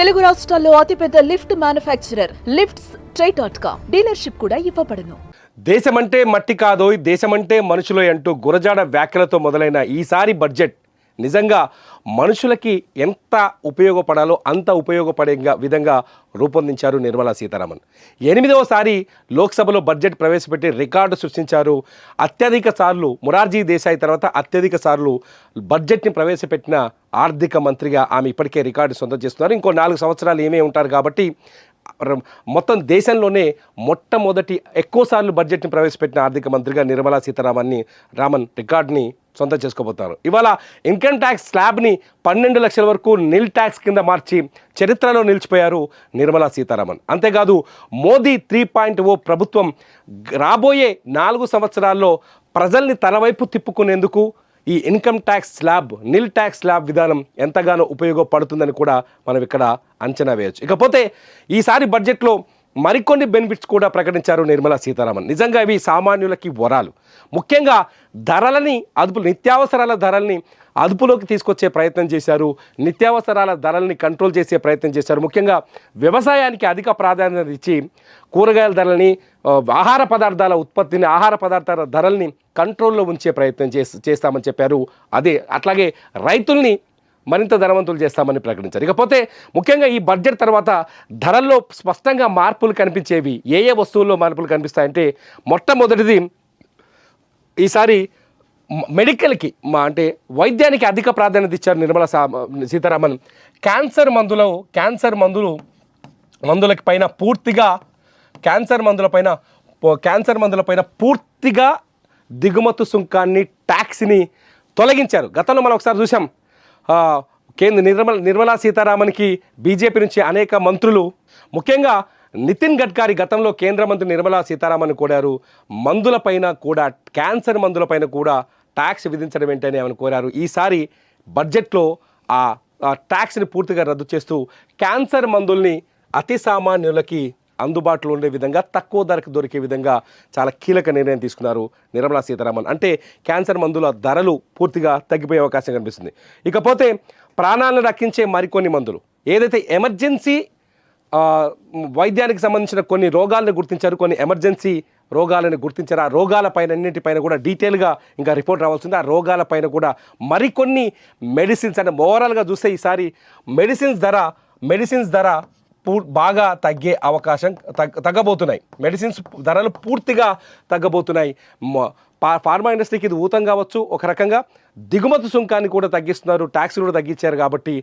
తెలుగు రాష్ట్రాల్లో అతిపెద్ద lift manufacturer lifts ట్రై.com dealership కూడా ఇవ్వబడును. దేశమంటే మట్టి కాదోయ్, దేశమంటే మనుషులోయ్ అంటూ గురజాడ వ్యాఖ్యలతో మొదలైన ఈసారి బడ్జెట్ నిజంగా మనుషులకి ఎంత ఉపయోగపడాలో అంత ఉపయోగపడే విధంగా రూపొందించారు నిర్మలా సీతారామన్. 8వసారి లోక్సభలో బడ్జెట్ ప్రవేశపెట్టి రికార్డు సృష్టించారు. అత్యధిక సార్లు మొరార్జీ దేశాయ్ తర్వాత అత్యధిక సార్లు బడ్జెట్ని ప్రవేశపెట్టిన ఆర్థిక మంత్రిగా ఆమె ఇప్పటికే రికార్డు సొంతం చేస్తున్నారు. ఇంకో 4 సంవత్సరాలు ఏమే ఉంటారు కాబట్టి మొత్తం దేశంలోనే మొట్టమొదటి ఎక్కువసార్లు బడ్జెట్ని ప్రవేశపెట్టిన ఆర్థిక మంత్రిగా నిర్మలా సీతారామన్ రికార్డుని సొంతం చేసుకోబోతున్నారు. ఇవాళ ఇన్కమ్ ట్యాక్స్ స్లాబ్ని 12 లక్షల వరకు నిల్ ట్యాక్స్ కింద మార్చి చరిత్రలో నిలిచిపోయారు నిర్మలా సీతారామన్. అంతేకాదు మోదీ 3.0 ప్రభుత్వం రాబోయే 4 సంవత్సరాల్లో ప్రజల్ని తన వైపు తిప్పుకునేందుకు ఈ ఇన్కమ్ ట్యాక్స్ స్లాబ్ నిల్ ట్యాక్స్ స్లాబ్ విధానం ఎంతగానో ఉపయోగపడుతుందని కూడా మనం ఇక్కడ అంచనా వేయవచ్చు. ఇకపోతే ఈసారి బడ్జెట్లో మరికొన్ని బెనిఫిట్స్ కూడా ప్రకటించారు నిర్మలా సీతారామన్. నిజంగా ఇవి సామాన్యులకి వరాలు. ముఖ్యంగా నిత్యావసరాల ధరల్ని అదుపులోకి తీసుకొచ్చే ప్రయత్నం చేశారు. నిత్యావసరాల ధరల్ని కంట్రోల్ చేసే ప్రయత్నం చేశారు. ముఖ్యంగా వ్యవసాయానికి అధిక ప్రాధాన్యత ఇచ్చి కూరగాయల ధరల్ని, ఆహార పదార్థాల ఉత్పత్తిని, ఆహార పదార్థాల ధరల్ని కంట్రోల్లో ఉంచే ప్రయత్నం చేస్తామని చెప్పారు. అట్లాగే రైతుల్ని మరింత ధనవంతులు చేస్తామని ప్రకటించారు. ఇకపోతే ముఖ్యంగా ఈ బడ్జెట్ తర్వాత ధరల్లో స్పష్టంగా మార్పులు కనిపించేవి. ఏ వస్తువుల్లో మార్పులు కనిపిస్తాయంటే మొట్టమొదటిది ఈసారి మెడికల్కి అంటే వైద్యానికి అధిక ప్రాధాన్యత ఇచ్చారు నిర్మలా సీతారామన్. క్యాన్సర్ మందులకి పైన పూర్తిగా క్యాన్సర్ మందులపైన పూర్తిగా దిగుమతి సుంకాన్ని ట్యాక్స్ని తొలగించారు. గతంలో మనం ఒకసారి చూసాం, నిర్మలా సీతారామన్కి బీజేపీ నుంచి అనేక మంత్రులు, ముఖ్యంగా నితిన్ గడ్కరీ గతంలో కేంద్ర మంత్రి నిర్మలా సీతారామన్ కోరారు. క్యాన్సర్ మందులపైన కూడా ట్యాక్స్ విధించడం ఏంటని ఆమెను కోరారు. ఈసారి బడ్జెట్లో ఆ ట్యాక్స్ని పూర్తిగా రద్దు చేస్తూ క్యాన్సర్ మందుల్ని అతి సామాన్యులకి అందుబాటులో ఉండే విధంగా, తక్కువ ధరకు దొరికే విధంగా చాలా కీలక నిర్ణయం తీసుకున్నారు నిర్మలా సీతారామన్. అంటే క్యాన్సర్ మందుల ధరలు పూర్తిగా తగ్గిపోయే అవకాశం కనిపిస్తుంది. ఇకపోతే ప్రాణాలను రక్షించే మరికొన్ని మందులు, ఏదైతే ఎమర్జెన్సీ వైద్యానికి సంబంధించిన కొన్ని రోగాలను గుర్తించారు, కొన్ని ఎమర్జెన్సీ రోగాలను గుర్తించారు. ఆ రోగాలపైన అన్నింటిపైన కూడా డీటెయిల్గా ఇంకా రిపోర్ట్ రావాల్సింది. ఆ రోగాలపైన కూడా మరికొన్ని మెడిసిన్స్, అంటే ఓవరాల్గా చూస్తే ఈసారి మెడిసిన్స్ ధర బాగా తగ్గే అవకాశం తగ్గబోతున్నాయి. మెడిసిన్స్ ధరలు పూర్తిగా తగ్గబోతున్నాయి. ఫార్మా ఇండస్ట్రీకి ఇది ఊతం కావచ్చు. ఒక రకంగా దిగుమతి సుంకాన్ని కూడా తగ్గిస్తున్నారు, ట్యాక్స్ కూడా తగ్గించారు. కాబట్టి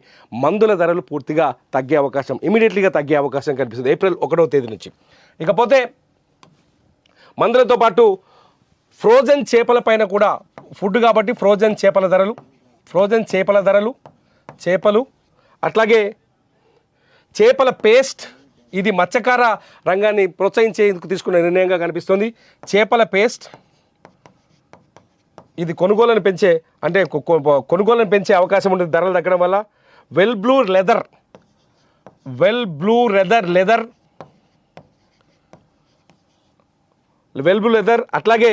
మందుల ధరలు పూర్తిగా తగ్గే అవకాశం, ఇమీడియట్లీగా తగ్గే అవకాశం కనిపిస్తుంది ఏప్రిల్ 1వ తేదీ నుంచి. ఇకపోతే మందులతో పాటు ఫ్రోజన్ చేపల పైన కూడా, ఫుడ్ కాబట్టి ఫ్రోజన్ చేపల ధరలు, చేపలు, అట్లాగే చేపల పేస్ట్, ఇది మత్స్యకార రంగాన్ని ప్రోత్సహించేందుకు తీసుకున్న నిర్ణయంగా కనిపిస్తుంది. చేపల పేస్ట్ ఇది కొనుగోలును పెంచే అవకాశం ఉంటుంది ధరలు తగ్గడం వల్ల. వెల్ బ్లూ లెదర్, అట్లాగే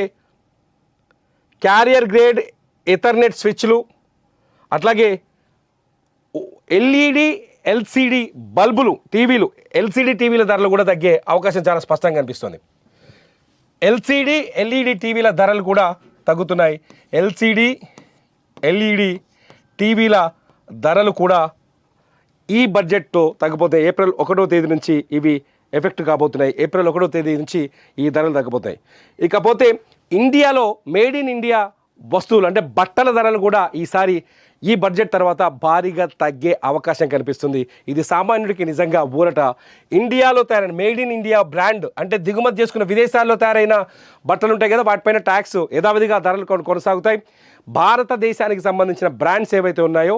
క్యారియర్ గ్రేడ్ ఎథర్నెట్ స్విచ్లు, అట్లాగే ఎల్సిడి బల్బులు, ఎల్సిడి టీవీల ధరలు కూడా తగ్గే అవకాశం చాలా స్పష్టంగా కనిపిస్తుంది. ఎల్ఈడి టీవీల ధరలు కూడా తగ్గుతున్నాయి. ఎల్ఈడి టీవీల ధరలు కూడా ఈ బడ్జెట్తో తగ్గిపోతాయి. ఏప్రిల్ 1వ తేదీ నుంచి ఇవి ఎఫెక్ట్ కాబోతున్నాయి. ఏప్రిల్ 1వ తేదీ నుంచి ఈ ధరలు తగ్గిపోతాయి. ఇకపోతే ఇండియాలో మేడ్ ఇన్ ఇండియా వస్తువులు, అంటే బట్టల ధరలు కూడా ఈసారి ఈ బడ్జెట్ తర్వాత భారీగా తగ్గే అవకాశం కనిపిస్తుంది. ఇది సామాన్యుడికి నిజంగా ఊరట. ఇండియాలో తయారైన మేడ్ ఇన్ ఇండియా బ్రాండ్, అంటే దిగుమతి చేసుకున్న విదేశాల్లో తయారైన బట్టలు ఉంటాయి కదా, వాటిపైన ట్యాక్స్ యథావిధిగా ధరలు కొనసాగుతాయి. భారతదేశానికి సంబంధించిన బ్రాండ్స్ ఏవైతే ఉన్నాయో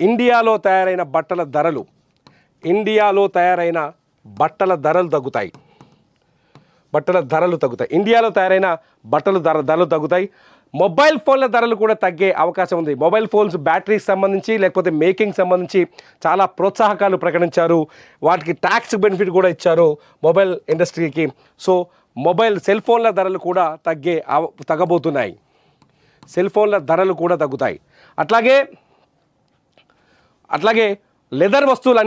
ఇండియాలో తయారైన బట్టల ధరలు తగ్గుతాయి. ఇండియాలో తయారైన ధరలు తగ్గుతాయి. మొబైల్ ఫోన్ల ధరలు కూడా తగ్గే అవకాశం ఉంది. మొబైల్ ఫోన్స్ బ్యాటరీకి సంబంధించి లేకపోతే మేకింగ్ సంబంధించి చాలా ప్రోత్సాహకాలు ప్రకటించారు. వాటికి ట్యాక్స్ బెనిఫిట్ కూడా ఇచ్చారు మొబైల్ ఇండస్ట్రీకి. సో సెల్ ఫోన్ల ధరలు కూడా తగ్గబోతున్నాయి. సెల్ ఫోన్ల ధరలు కూడా తగ్గుతాయి. అట్లాగే లెదర్ వస్తువులు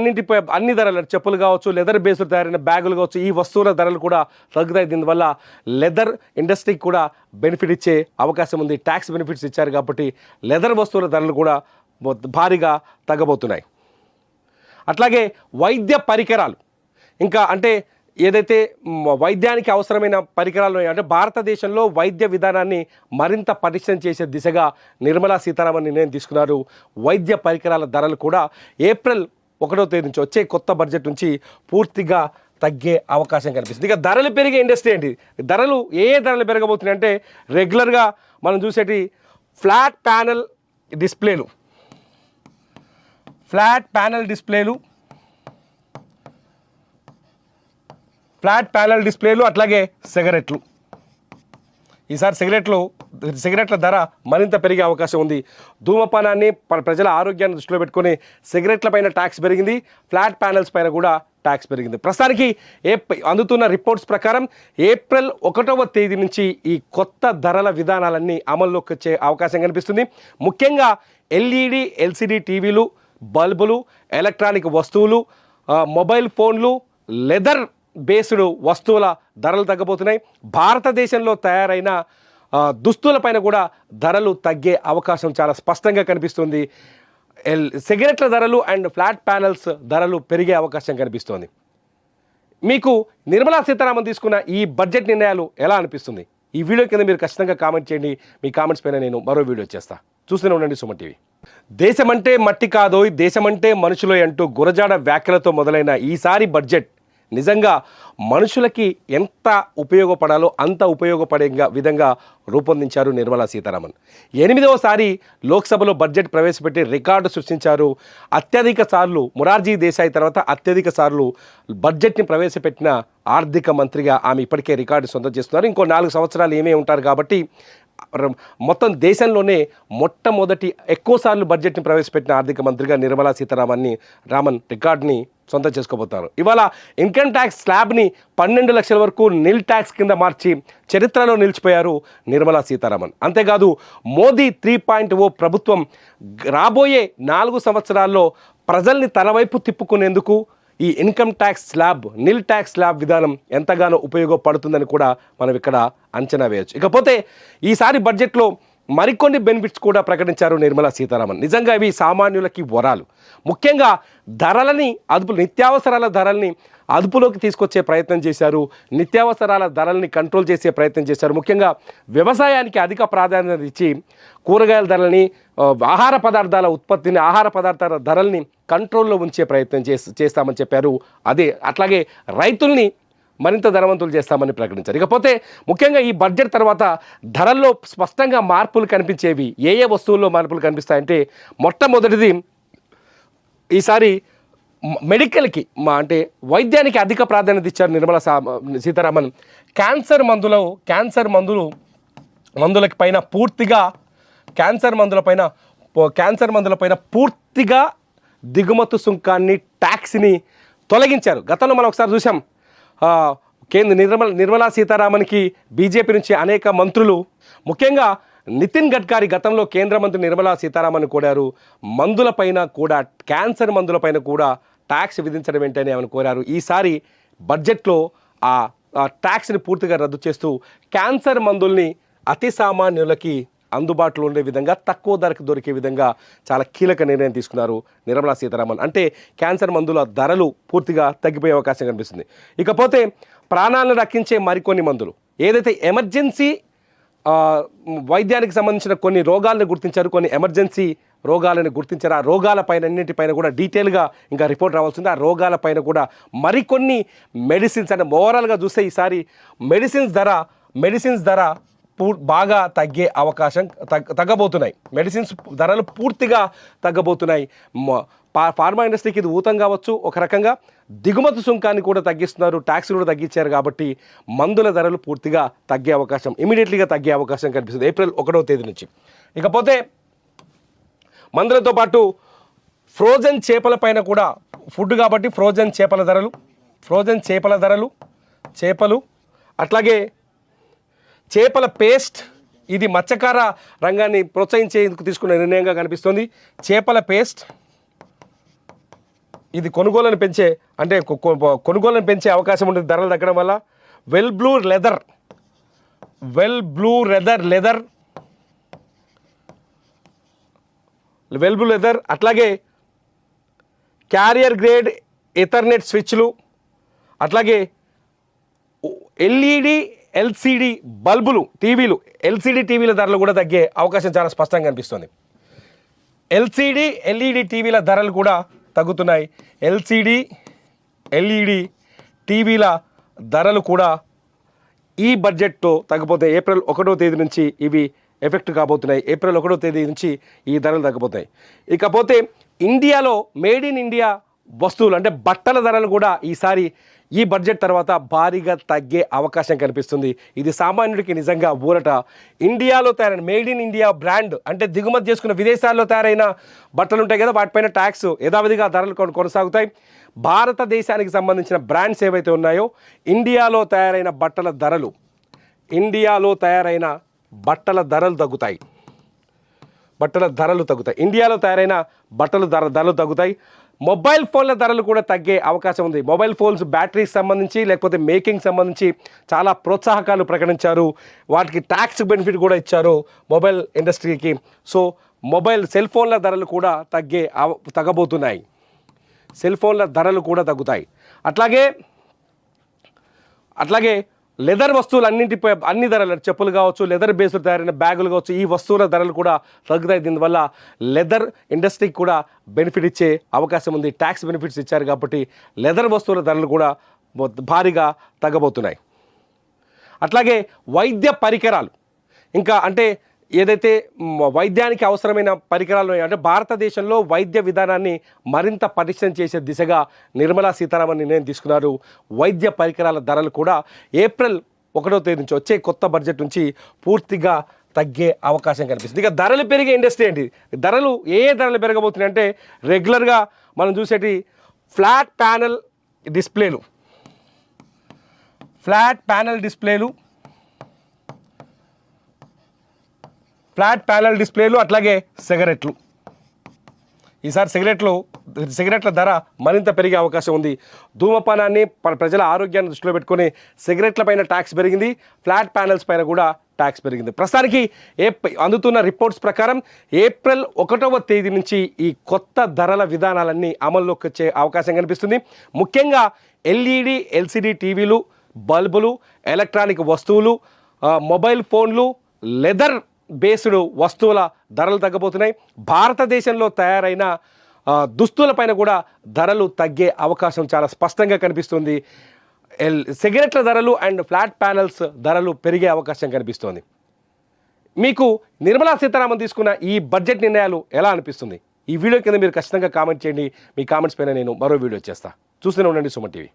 అన్ని ధరలు, చెప్పులు కావచ్చు, లెదర్ బేస్డ్ తయారైన బ్యాగులు కావచ్చు, ఈ వస్తువుల ధరలు కూడా తగ్గుతాయి. దీనివల్ల లెదర్ ఇండస్ట్రీకి కూడా బెనిఫిట్ ఇచ్చే అవకాశం ఉంది. ట్యాక్స్ బెనిఫిట్స్ ఇచ్చారు కాబట్టి లెదర్ వస్తువుల ధరలు కూడా భారీగా తగ్గబోతున్నాయి. అట్లాగే వైద్య పరికరాలు, ఇంకా అంటే ఏదైతే వైద్యానికి అవసరమైన పరికరాలు అంటే భారతదేశంలో వైద్య విధానాన్ని మరింత పటిష్టం చేసే దిశగా నిర్మలా సీతారామన్ నిర్ణయం తీసుకున్నారు. వైద్య పరికరాల ధరలు కూడా ఏప్రిల్ 1వ తేదీ నుంచి వచ్చే కొత్త బడ్జెట్ నుంచి పూర్తిగా తగ్గే అవకాశం కనిపిస్తుంది. ఇక ధరలు పెరిగే ఇండస్ట్రీ ఏంటి? ధరలు ఏ ధరలు పెరగబోతున్నాయి అంటే రెగ్యులర్గా మనం చూసేటి ఫ్లాట్ ప్యానల్ డిస్ప్లేలు, అట్లాగే సిగరెట్లు. ఈసారి సిగరెట్ల ధర మరింత పెరిగే అవకాశం ఉంది. ధూమపానాన్ని, ప్రజల ఆరోగ్యాన్ని దృష్టిలో పెట్టుకుని సిగరెట్ల పైన ట్యాక్స్ పెరిగింది, ఫ్లాట్ ప్యానల్స్ పైన కూడా ట్యాక్స్ పెరిగింది. ప్రస్తుతానికి అందుతున్న రిపోర్ట్స్ ప్రకారం ఏప్రిల్ 1వ తేదీ నుంచి ఈ కొత్త ధరల విధానాలన్నీ అమల్లోకి వచ్చే అవకాశం కనిపిస్తుంది. ముఖ్యంగా ఎల్ఈడి, ఎల్సిడి టీవీలు, బల్బులు, ఎలక్ట్రానిక్ వస్తువులు, మొబైల్ ఫోన్లు, లెదర్ బేస్డ్ వస్తువుల ధరలు తగ్గబోతున్నాయి. భారతదేశంలో తయారైన దుస్తులపైన కూడా ధరలు తగ్గే అవకాశం చాలా స్పష్టంగా కనిపిస్తుంది. సిగరెట్ల ధరలు అండ్ ఫ్లాట్ ప్యానల్స్ ధరలు పెరిగే అవకాశం కనిపిస్తోంది. మీకు నిర్మలా సీతారామన్ తీసుకున్న ఈ బడ్జెట్ నిర్ణయాలు ఎలా అనిపిస్తుంది? ఈ వీడియో కింద మీరు ఖచ్చితంగా కామెంట్ చేయండి. మీ కామెంట్స్ పైన నేను మరో వీడియో చేస్తా. చూస్తూనే ఉండండి సుమన్ టీవీ. దేశమంటే మట్టి కాదోయ్, దేశమంటే మనుషులోయ్ అంటూ గురజాడ వ్యాఖ్యలతో మొదలైన ఈసారి బడ్జెట్ నిజంగా మనుషులకి ఎంత ఉపయోగపడాలో అంత ఉపయోగపడే విధంగా రూపొందించారు నిర్మలా సీతారామన్. 8వసారి లోక్సభలో బడ్జెట్ ప్రవేశపెట్టి రికార్డు సృష్టించారు. అత్యధిక సార్లు మొరార్జీ దేశాయ్ తర్వాత అత్యధిక సార్లు బడ్జెట్ని ప్రవేశపెట్టిన ఆర్థిక మంత్రిగా ఆమె ఇప్పటికే రికార్డు సొంతం చేస్తున్నారు. ఇంకో 4 సంవత్సరాలు ఏమే ఉంటారు కాబట్టి మొత్తం దేశంలోనే మొట్టమొదటి ఎక్కువసార్లు బడ్జెట్ని ప్రవేశపెట్టిన ఆర్థిక మంత్రిగా నిర్మలా సీతారామన్ రికార్డుని సొంతం చేసుకోబోతారు. ఇవాళ ఇన్కమ్ ట్యాక్స్ స్లాబ్ని 12 లక్షల వరకు నిల్ ట్యాక్స్ కింద మార్చి చరిత్రలో నిలిచిపోయారు నిర్మలా సీతారామన్. అంతేకాదు మోదీ 3.0 ప్రభుత్వం రాబోయే 4 సంవత్సరాల్లో ప్రజల్ని తన వైపు తిప్పుకునేందుకు ఈ ఇన్కమ్ ట్యాక్స్ స్లాబ్, నిల్ ట్యాక్స్ స్లాబ్ విధానం ఎంతగానో ఉపయోగపడుతుందని కూడా మనం ఇక్కడ అంచనా వేయవచ్చు. ఇకపోతే ఈసారి బడ్జెట్లో మరికొన్ని బెనిఫిట్స్ కూడా ప్రకటించారు నిర్మలా సీతారామన్. నిజంగా ఇవి సామాన్యులకి వరాలు. ముఖ్యంగా నిత్యావసరాల ధరల్ని అదుపులోకి తీసుకొచ్చే ప్రయత్నం చేశారు. నిత్యావసరాల ధరల్ని కంట్రోల్ చేసే ప్రయత్నం చేశారు. ముఖ్యంగా వ్యవసాయానికి అధిక ప్రాధాన్యత ఇచ్చి కూరగాయల ధరల్ని, ఆహార పదార్థాల ధరల్ని కంట్రోల్లో ఉంచే ప్రయత్నం చేస్తామని చెప్పారు. అట్లాగే రైతుల్ని మరింత ధనవంతులు చేస్తామని ప్రకటించారు. ఇకపోతే ముఖ్యంగా ఈ బడ్జెట్ తర్వాత ధరల్లో స్పష్టంగా మార్పులు కనిపించేవి. ఏ వస్తువుల్లో మార్పులు కనిపిస్తాయంటే మొట్టమొదటిది ఈసారి మెడికల్కి అంటే వైద్యానికి అధిక ప్రాధాన్యత ఇచ్చారు నిర్మలా సీతారామన్. క్యాన్సర్ మందుల పైన పూర్తిగా దిగుమతి సుంకాన్ని, ట్యాక్స్ని తొలగించారు. గతంలో మనం ఒకసారి చూసాం, నిర్మలా సీతారామన్కి బీజేపీ నుంచి అనేక మంత్రులు, ముఖ్యంగా నితిన్ గడ్కరీ గతంలో కేంద్ర మంత్రి నిర్మలా సీతారామన్ కోరారు. క్యాన్సర్ మందులపైన కూడా ట్యాక్స్ విధించడం ఏంటని ఆమెను కోరారు. ఈసారి బడ్జెట్లో ఆ ట్యాక్స్ని పూర్తిగా రద్దు చేస్తూ క్యాన్సర్ మందుల్ని అతి సామాన్యులకి అందుబాటులో ఉండే విధంగా, తక్కువ ధరకు దొరికే విధంగా చాలా కీలక నిర్ణయం తీసుకున్నారు నిర్మలా సీతారామన్. అంటే క్యాన్సర్ మందుల ధరలు పూర్తిగా తగ్గిపోయే అవకాశం కనిపిస్తుంది. ఇకపోతే ప్రాణాలను రక్షించే మరికొన్ని మందులు, ఏదైతే ఎమర్జెన్సీ వైద్యానికి సంబంధించిన కొన్ని రోగాలను గుర్తించారు, కొన్ని ఎమర్జెన్సీ రోగాలను గుర్తించారు. ఆ రోగాలపైన అన్నింటిపైన కూడా డీటెయిల్గా ఇంకా రిపోర్ట్ రావాల్సింది. ఆ రోగాలపైన కూడా మరికొన్ని మెడిసిన్స్, అంటే ఓవరాల్గా చూస్తే ఈసారి మెడిసిన్స్ ధర బాగా తగ్గే అవకాశం తగ్గబోతున్నాయి. మెడిసిన్స్ ధరలు పూర్తిగా తగ్గబోతున్నాయి. ఫార్మా ఇండస్ట్రీకి ఇది ఊతం కావచ్చు. ఒక రకంగా దిగుమతి సుంకాన్ని కూడా తగ్గిస్తున్నారు, ట్యాక్స్ కూడా తగ్గించారు కాబట్టి మందుల ధరలు పూర్తిగా ఇమీడియట్లీగా తగ్గే అవకాశం కనిపిస్తుంది ఏప్రిల్ 1వ తేదీ నుంచి. ఇకపోతే మందులతో పాటు ఫ్రోజన్ చేపల పైన కూడా, ఫుడ్ కాబట్టి ఫ్రోజన్ చేపల ధరలు, అట్లాగే చేపల పేస్ట్, ఇది మత్స్యకార రంగాన్ని ప్రోత్సహించేందుకు తీసుకున్న నిర్ణయంగా కనిపిస్తుంది. చేపల పేస్ట్, ఇది కొనుగోలును పెంచే అంటే కొనుగోలును పెంచే అవకాశం ఉంటుంది ధరలు తగ్గడం వల్ల. వెల్ బ్లూ లెదర్ అట్లాగే క్యారియర్ గ్రేడ్ ఎథర్నెట్ స్విచ్లు, అట్లాగే ఎల్ఈడి ఎల్సిడి బల్బులు టీవీలు, ఎల్సిడి టీవీల ధరలు కూడా తగ్గే అవకాశం చాలా స్పష్టంగా కనిపిస్తుంది. ఎల్సిడి ఎల్ఈడి టీవీల ధరలు కూడా తగ్గుతున్నాయి. ఎల్సిడి ఎల్ఈడి టీవీల ధరలు కూడా ఈ బడ్జెట్తో తగ్గిపోతే ఏప్రిల్ 1వ తేదీ నుంచి ఇవి ఎఫెక్ట్ కాబోతున్నాయి. ఏప్రిల్ 1వ తేదీ నుంచి ఈ ధరలు తగ్గిపోతాయి. ఇకపోతే ఇండియాలో మేడ్ ఇన్ ఇండియా వస్తువులు అంటే బట్టల ధరలు కూడా ఈసారి ఈ బడ్జెట్ తర్వాత భారీగా తగ్గే అవకాశం కనిపిస్తుంది. ఇది సామాన్యుడికి నిజంగా ఊరట. ఇండియాలో తయారైన మేడ్ ఇన్ ఇండియా బ్రాండ్ అంటే దిగుమతి చేసుకున్న విదేశాల్లో తయారైన బట్టలు ఉంటాయి కదా, వాటిపైన ట్యాక్స్ యథావిధిగా ధరలు కొనసాగుతాయి. భారతదేశానికి సంబంధించిన బ్రాండ్స్ ఏవైతే ఉన్నాయో ఇండియాలో తయారైన బట్టల ధరలు తగ్గుతాయి. ఇండియాలో తయారైన ధరలు తగ్గుతాయి. మొబైల్ ఫోన్ల ధరలు కూడా తగ్గే అవకాశం ఉంది. మొబైల్ ఫోన్స్ బ్యాటరీకి సంబంధించి లేకపోతే మేకింగ్ సంబంధించి చాలా ప్రోత్సాహకాలు ప్రకటించారు. వాటికి ట్యాక్స్ బెనిఫిట్ కూడా ఇచ్చారు మొబైల్ ఇండస్ట్రీకి. సో సెల్ ఫోన్ల ధరలు కూడా తగ్గబోతున్నాయి. సెల్ ఫోన్ల ధరలు కూడా తగ్గుతాయి. అట్లాగే లెదర్ వస్తువులు అన్ని ధరలు, చెప్పులు కావచ్చు, లెదర్ బేస్డ్ తయారైన బ్యాగులు కావచ్చు, ఈ వస్తువుల ధరలు కూడా తగ్గుతాయి. దీనివల్ల లెదర్ ఇండస్ట్రీకి కూడా బెనిఫిట్ ఇచ్చే అవకాశం ఉంది. ట్యాక్స్ బెనిఫిట్స్ ఇచ్చారు కాబట్టి లెదర్ వస్తువుల ధరలు కూడా భారీగా తగ్గబోతున్నాయి. అట్లాగే వైద్య పరికరాలు, ఇంకా అంటే ఏదైతే వైద్యానికి అవసరమైన పరికరాలు అంటే భారతదేశంలో వైద్య విధానాన్ని మరింత పటిష్టం చేసే దిశగా నిర్మలా సీతారామన్ నిర్ణయం తీసుకున్నారు. వైద్య పరికరాల ధరలు కూడా ఏప్రిల్ 1వ తేదీ నుంచి వచ్చే కొత్త బడ్జెట్ నుంచి పూర్తిగా తగ్గే అవకాశం కనిపిస్తుంది. ఇక ధరలు పెరిగే ఇండస్ట్రీ ఏంటి? ఏ ధరలు పెరగబోతున్నాయి అంటే రెగ్యులర్గా మనం చూసేటి ఫ్లాట్ ప్యానల్ డిస్ప్లేలు, అట్లాగే సిగరెట్లు. ఈసారి సిగరెట్ల ధర మరింత పెరిగే అవకాశం ఉంది. ధూమపానాన్ని ప్రజల ఆరోగ్యాన్ని దృష్టిలో పెట్టుకుని సిగరెట్ల పైన ట్యాక్స్ పెరిగింది, ఫ్లాట్ ప్యానల్స్ పైన కూడా ట్యాక్స్ పెరిగింది. ప్రస్తుతానికి అందుతున్న రిపోర్ట్స్ ప్రకారం ఏప్రిల్ 1వ తేదీ నుంచి ఈ కొత్త ధరల విధానాలన్నీ అమల్లోకి వచ్చే అవకాశం కనిపిస్తుంది. ముఖ్యంగా ఎల్ఈడి ఎల్సిడి టీవీలు, బల్బులు, ఎలక్ట్రానిక్ వస్తువులు, మొబైల్ ఫోన్లు, లెదర్ బేస్డ్ వస్తువుల ధరలు తగ్గబోతున్నాయి. భారతదేశంలో తయారైన దుస్తులపైన కూడా ధరలు తగ్గే అవకాశం చాలా స్పష్టంగా కనిపిస్తుంది. సిగరెట్ల ధరలు అండ్ ఫ్లాట్ ప్యానల్స్ ధరలు పెరిగే అవకాశం కనిపిస్తోంది. మీకు నిర్మలా సీతారామన్ తీసుకున్న ఈ బడ్జెట్ నిర్ణయాలు ఎలా అనిపిస్తుంది? ఈ వీడియో కింద మీరు ఖచ్చితంగా కామెంట్ చేయండి. మీ కామెంట్స్ పైన నేను మరో వీడియో చేస్తాను. చూస్తూనే ఉండండి సుమన్ టీవీ.